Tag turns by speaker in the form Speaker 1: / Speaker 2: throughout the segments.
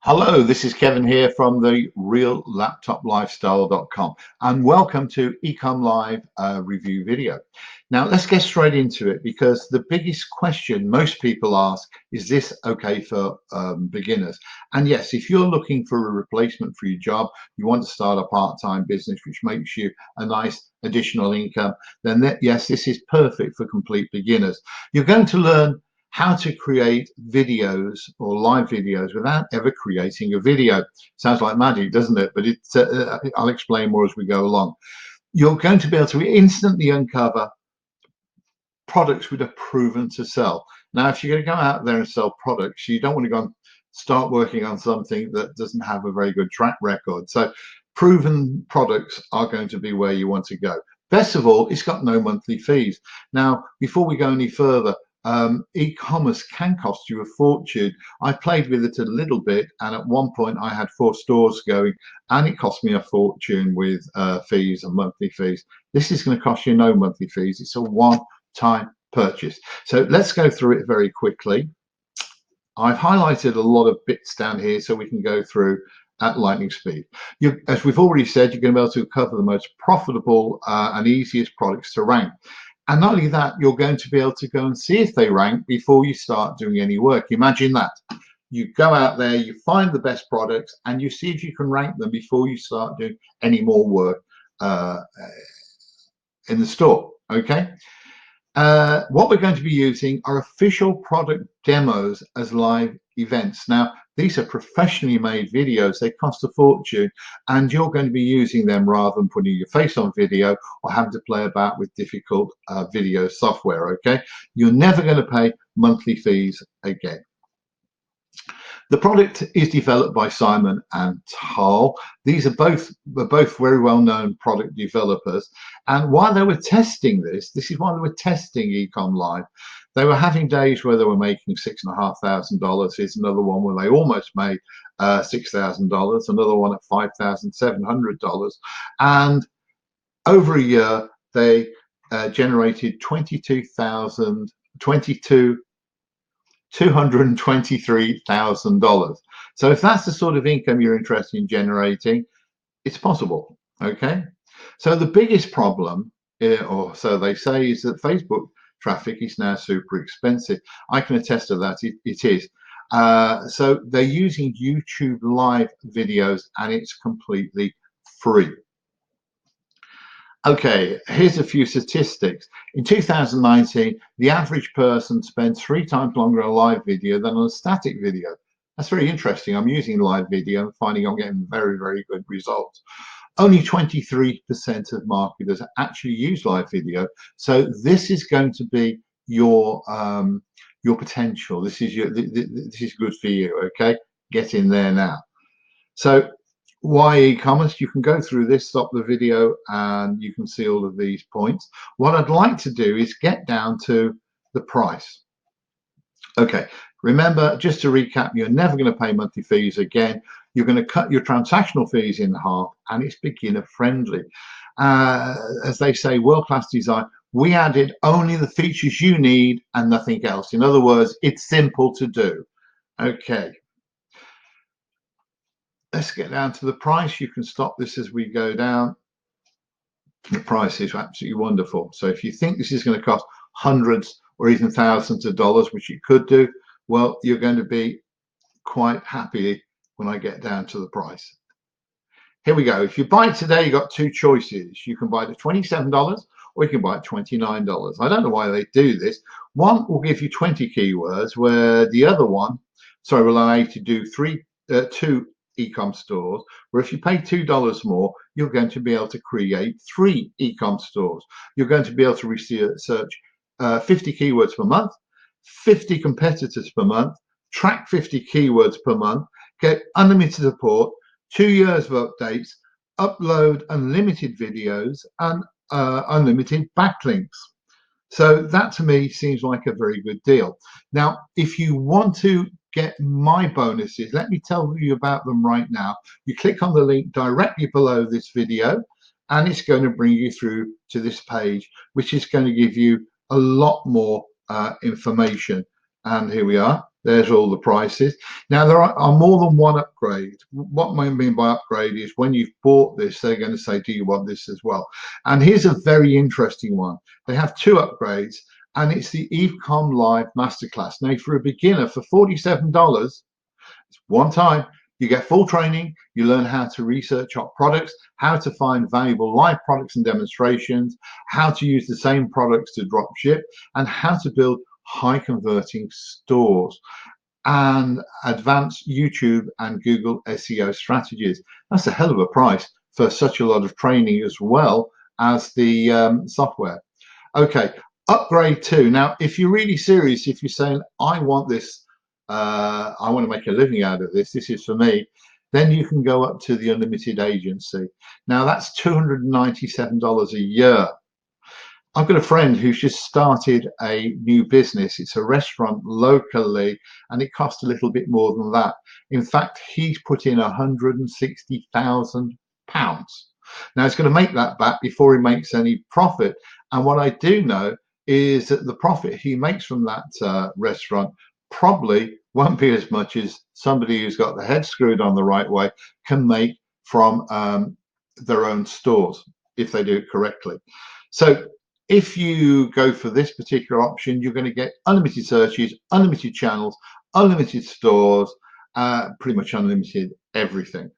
Speaker 1: Hello, this is Kevin here from the reallaptoplifestyle.com and welcome to eComlive review video. Now let's get straight into it because the biggest question most people ask is this okay for beginners? And yes, if you're looking for a replacement for your job, you want to start a part-time business which makes you a nice additional income, then yes, this is perfect for complete beginners. You're going to learn how to create videos or live videos without ever creating a video. Sounds like magic, doesn't it? But I'll explain more as we go along. You're going to be able to instantly uncover products that are proven to sell. Now, if you're going to go out there and sell products, you don't want to go and start working on something that doesn't have a very good track record. So proven products are going to be where you want to go. Best of all, it's got no monthly fees. Now, before we go any further, e-commerce can cost you a fortune. I played with it a little bit, and at one point I had 4 stores going, and it cost me a fortune with fees and monthly fees. This is going to cost you no monthly fees. It's a one-time purchase. So let's go through it very quickly. I've highlighted a lot of bits down here so we can go through at lightning speed. As we've already said, you're going to be able to cover the most profitable and easiest products to rank. And not only that, you're going to be able to go and see if they rank before you start doing any work. Imagine that. You go out there, you find the best products, and you see if you can rank them before you start doing any more work in the store. Okay. What we're going to be using are official product demos as live events. Now, these are professionally made videos. They cost a fortune, and you're going to be using them rather than putting your face on video or having to play about with difficult video software. Okay, you're never going to pay monthly fees again. The product is developed by Simon and Tal. These are both very well-known product developers. And while they were testing this is why they were testing eComlive. They were having days where they were making $6,500. Here's another one where they almost made $6,000. Another one at $5,700. And over a year, they generated $223,000. So if that's the sort of income you're interested in generating, it's possible. Okay. So the biggest problem, or so they say, is that Facebook traffic is now super expensive. I can attest to that. It is. So they're using YouTube live videos, and it's completely free. Okay, here's a few statistics. In 2019, the average person spent 3 times longer on a live video than on a static video. That's very interesting. I'm using live video and finding I'm getting very, very good results. Only 23% of marketers actually use live video. So this is going to be your potential. This is good for you. Okay, get in there now. So why e-commerce? You can go through this, stop the video, and you can see all of these points. What I'd like to do is get down to the price. Okay, remember, just to recap, you're never going to pay monthly fees again. You're going to cut your transactional fees in half, and it's beginner friendly. As they say, world-class design. We added only the features you need and nothing else. In other words, it's simple to do. Okay. Let's get down to the price. You can stop this as we go down. The price is absolutely wonderful. So if you think this is going to cost hundreds or even thousands of dollars, which it could do, well, you're going to be quite happy when I get down to the price. Here we go. If you buy it today, you've got 2 choices. You can buy it at $27 or you can buy it at $29. I don't know why they do this. One will give you 20 keywords, where the other one, will allow you to do 2 eCom stores, where if you pay $2 more, you're going to be able to create 3 eCom stores. You're going to be able to research 50 keywords per month, 50 competitors per month, track 50 keywords per month, get unlimited support, 2 years of updates, upload unlimited videos, and unlimited backlinks. So that to me seems like a very good deal. Now, if you want to get my bonuses, let me tell you about them right now. You click on the link directly below this video, and it's going to bring you through to this page, which is going to give you a lot more information. And here we are. There's all the prices. Now, there are more than one upgrade. What I mean by upgrade is when you've bought this, they're going to say, do you want this as well? And here's a very interesting one. They have two upgrades, and it's the eComlive Masterclass. Now, for a beginner, for $47, one time, you get full training. You learn how to research our products, how to find valuable live products and demonstrations, how to use the same products to drop ship, and how to build high converting stores and advanced YouTube and Google SEO strategies. That's a hell of a price for such a lot of training as well as the software. Okay, upgrade 2. Now, if you're really serious, if you're saying, I want this, I want to make a living out of this, this is for me, then you can go up to the unlimited agency. Now, that's $297 a year. I've got a friend who's just started a new business. It's a restaurant locally, and it costs a little bit more than that. In fact, he's put in £160,000. Now, he's going to make that back before he makes any profit. And what I do know is that the profit he makes from that restaurant probably won't be as much as somebody who's got the head screwed on the right way can make from their own stores if they do it correctly. So if you go for this particular option, you're going to get unlimited searches, unlimited channels, unlimited stores, pretty much unlimited everything.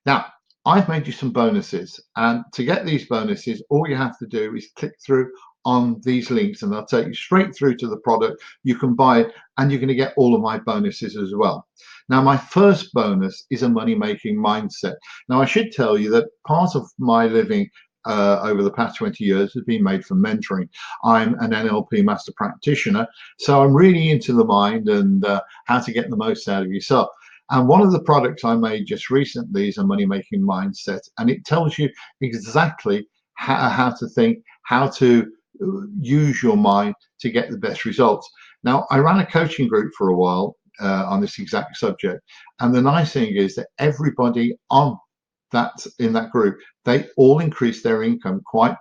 Speaker 1: Now, I've made you some bonuses, and to get these bonuses, all you have to do is click through on these links and they'll take you straight through to the product. You can buy it and you're going to get all of my bonuses as well. Now, my first bonus is a money-making mindset. Now, I should tell you that part of my living over the past 20 years has been made from mentoring. I'm an NLP master practitioner, so I'm really into the mind and how to get the most out of yourself. And one of the products I made just recently is a money-making mindset, and it tells you exactly how to think, how to use your mind to get the best results. Now, I ran a coaching group for a while on this exact subject, and the nice thing is that everybody in that group, they all increased their income quite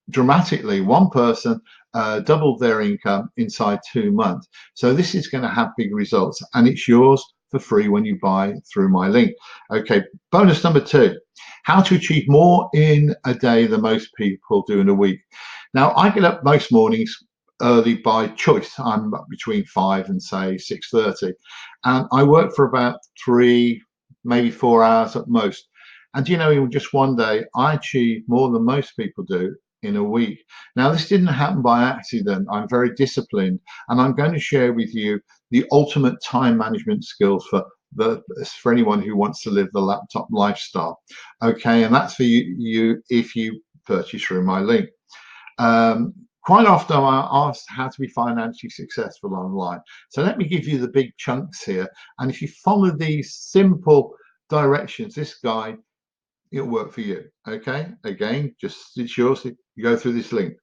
Speaker 1: dramatically. One person doubled their income inside 2 months. So this is going to have big results, and it's yours for free when you buy through my link. Okay, bonus number 2, how to achieve more in a day than most people do in a week. Now, I get up most mornings early by choice. I'm up between 5 and say 6:30, and I work for about 3, maybe 4 hours at most. And you know, in just one day, I achieved more than most people do in a week. Now, this didn't happen by accident. I'm very disciplined, and I'm going to share with you the ultimate time management skills for anyone who wants to live the laptop lifestyle. Okay, and that's for you if you purchase through my link. Quite often I'm asked how to be financially successful online. So let me give you the big chunks here. And if you follow these simple directions, this guide, it'll work for you. Okay, again, just it's yours. You go through this link.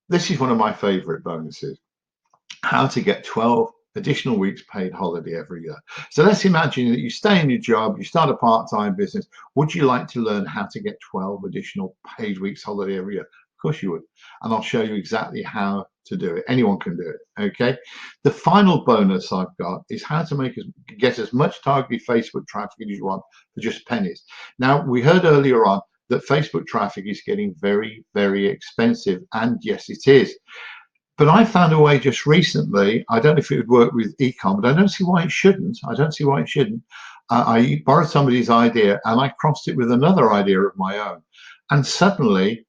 Speaker 1: This is one of my favorite bonuses: how to get 12 additional weeks paid holiday every year. So let's imagine that you stay in your job, you start a part-time business. Would you like to learn how to get 12 additional paid weeks holiday every year? Of course you would, and I'll show you exactly how to do it. Anyone can do it. Okay, the final bonus I've got is how to get as much targeted Facebook traffic as you want for just pennies. Now, we heard earlier on that Facebook traffic is getting very, very expensive, and yes, it is. But I found a way just recently. I don't know if it would work with eCom, but I don't see why it shouldn't. I don't see why it shouldn't. I borrowed somebody's idea and I crossed it with another idea of my own, and suddenly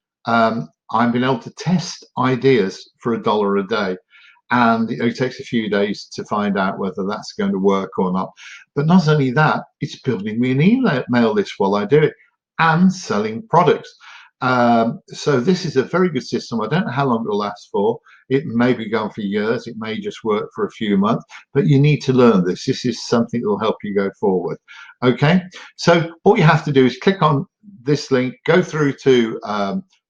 Speaker 1: I've been able to test ideas for $1 a day, and it takes a few days to find out whether that's going to work or not. But not only that, it's building me an email list while I do it and selling products. So this is a very good system. I don't know how long it'll last for. It may be going for years. It may just work for a few months, but you need to learn this. This is something that will help you go forward. Okay, so all you have to do is click on this link, go through to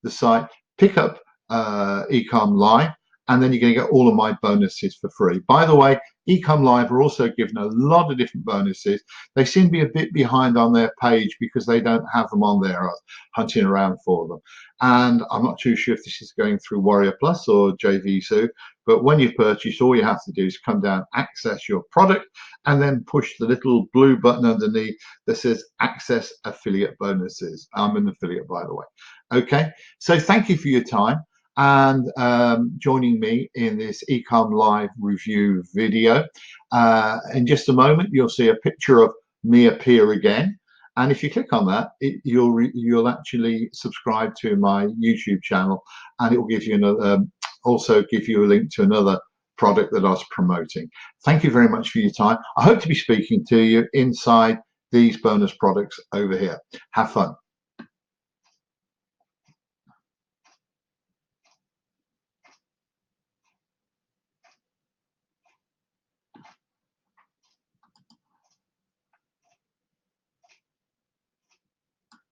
Speaker 1: the site, pick up eComLive, and then you're going to get all of my bonuses for free. By the way, eComlive are also giving a lot of different bonuses. They seem to be a bit behind on their page because they don't have them on there. I was hunting around for them, and I'm not too sure if this is going through Warrior Plus or JVZoo, but when you purchase, all you have to do is come down, access your product, and then push the little blue button underneath that says access affiliate bonuses. I'm an affiliate, by the way. Okay, so thank you for your time and joining me in this eComlive review video. In just a moment, you'll see a picture of me appear again. And if you click on that, you'll actually subscribe to my YouTube channel, and it will give you another, also give you a link to another product that I was promoting. Thank you very much for your time. I hope to be speaking to you inside these bonus products over here. Have fun.